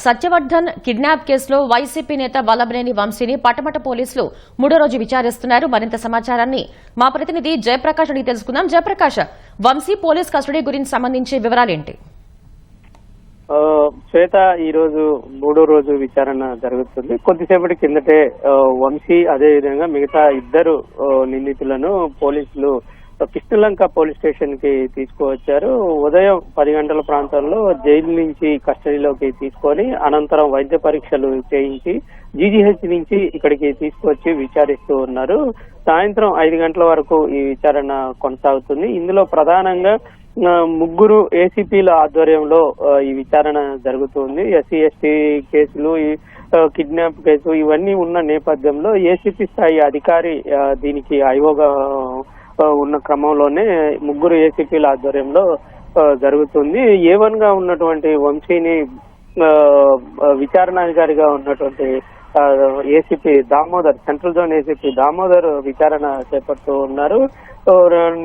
Satyavardhan kidnap కేసులో YCP నేత వల్లభనేని వంశీని పటమట పోలీసులు మూడో రోజు విచారిస్తున్నారు. మరింత సమాచారాన్ని మా ప్రతినిధి జయప్రకాష్ అడిగి తెలుసుకుందాం. జయప్రకాష్, వంశీ పోలీస్ కస్టడీ గురించి సంబంధించి వివరాలేంటి? శ్వేత, ఈ రోజు మూడో రోజు విచారణ జరుగుతుంది. కొద్దిసేపటి కిందటే వంశీ అదే విధంగా మిగతా ఇద్దరు నిందితులను పోలీసులు కృష్ణలంక పోలీస్ స్టేషన్ కి తీసుకువచ్చారు. ఉదయం 10 గంటల ప్రాంతంలో జైలు నుంచి కస్టడీలోకి తీసుకొని అనంతరం వైద్య పరీక్షలు చేయించి జీజీహెచ్ నుంచి ఇక్కడికి తీసుకువచ్చి విచారిస్తూ ఉన్నారు. సాయంత్రం 5 గంటల వరకు ఈ విచారణ కొనసాగుతుంది. ఇందులో ప్రధానంగా ముగ్గురు ఏసీపీల ఆధ్వర్యంలో ఈ విచారణ జరుగుతుంది. ఎస్సీ ఎస్టీ కేసులు, కిడ్నాప్ కేసు ఇవన్నీ ఉన్న నేపథ్యంలో ఏసీపీ స్థాయి అధికారి దీనికి ఐఓగా ఉన్న క్రమంలోనే ముగ్గురు ఏసీపీల ఆధ్వర్యంలో జరుగుతుంది. A1 గా ఉన్నటువంటి వంశీని విచారణాధికారిగా ఉన్నటువంటి ACP Damodar, central zone ACP Damodar విచారణ చేపడుతూ ఉన్నారు.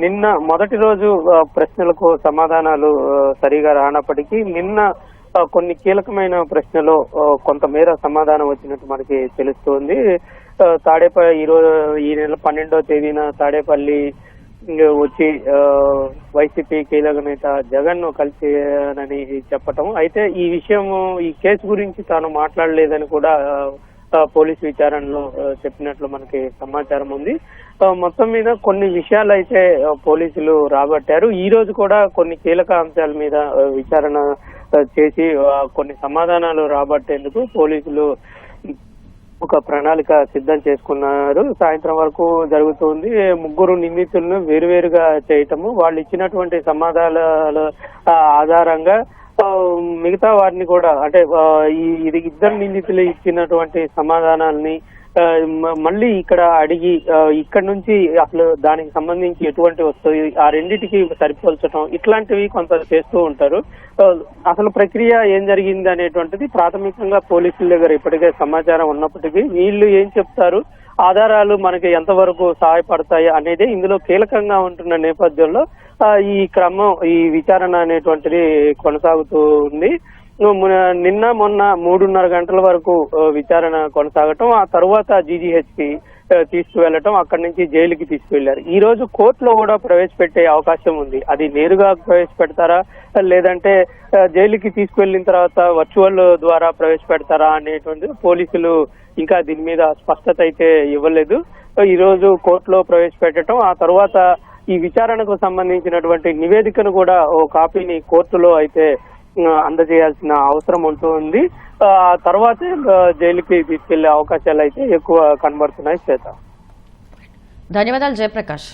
నిన్న మొదటి రోజు ప్రశ్నలకు సమాధానాలు సరిగా రానప్పటికీ నిన్న కొన్ని కీలకమైన ప్రశ్నలు కొంతమేర సమాధానం వచ్చినట్టు మనకి తెలుస్తోంది. ఈ నెల 12వ తేదీన తాడేపల్లి వచ్చి వైసీపీ కీలక నేత జగన్ ను కలిసినని చెప్పటం, అయితే ఈ విషయం ఈ కేసు గురించి తాను మాట్లాడలేదని కూడా పోలీసు విచారణలో చెప్పినట్లు మనకి సమాచారం ఉంది. మొత్తం మీద కొన్ని విషయాలు అయితే పోలీసులు రాబట్టారు. ఈ రోజు కూడా కొన్ని కీలక అంశాల మీద విచారణ చేసి కొన్ని సమాధానాలు రాబట్టేందుకు పోలీసులు ఒక ప్రణాళిక సిద్ధం చేసుకున్నారు. సాయంత్రం వరకు జరుగుతుంది. ముగ్గురు నిందితులను వేరువేరుగా చేయటము, వాళ్ళు ఇచ్చినటువంటి సమాధానాల ఆధారంగా మిగతా వారిని కూడా, అంటే ఇది ఇద్దరు నిందితులు ఇచ్చినటువంటి సమాధానాలని మళ్ళీ ఇక్కడ అడిగి ఇక్కడ నుంచి అసలు దానికి సంబంధించి ఎటువంటి వస్తుంది ఆ రెండింటికి సరిపోల్చడం, ఇట్లాంటివి కొంత చేస్తూ ఉంటారు. అసలు ప్రక్రియ ఏం జరిగింది అనేటువంటిది ప్రాథమికంగా పోలీసుల దగ్గర ఇప్పటికే సమాచారం ఉన్నప్పటికీ వీళ్ళు ఏం చెప్తారు, ఆధారాలు మనకి ఎంతవరకు సహాయపడతాయి అనేది ఇందులో కీలకంగా ఉంటున్న నేపథ్యంలో ఈ విచారణ అనేటువంటిది కొనసాగుతూ ఉంది. నిన్న మొన్న 3:30 గంటల వరకు విచారణ కొనసాగటం, ఆ తర్వాత జీజీహెచ్ కి తీసుకువెళ్లటం, అక్కడి నుంచి జైలుకి తీసుకువెళ్లారు. ఈ రోజు కోర్టులో కూడా ప్రవేశపెట్టే అవకాశం ఉంది. అది నేరుగా ప్రవేశపెడతారా లేదంటే జైలుకి తీసుకువెళ్లిన తర్వాత వర్చువల్ ద్వారా ప్రవేశపెడతారా అనేటువంటి పోలీసులు ఇంకా దీని మీద స్పష్టత అయితే ఇవ్వలేదు. ఈ రోజు కోర్టులో ప్రవేశపెట్టడం, ఆ తర్వాత ఈ విచారణకు సంబంధించినటువంటి నివేదికను కూడా ఓ కాపీని కోర్టులో అయితే అందజేయాల్సిన అవసరం ఉంటుంది. ఆ తర్వాతే జైలుకి తీసుకెళ్లే అవకాశాలు అయితే ఎక్కువ కనబడుతున్నాయి. శ్వేత, ధన్యవాదాలు జయప్రకాష్.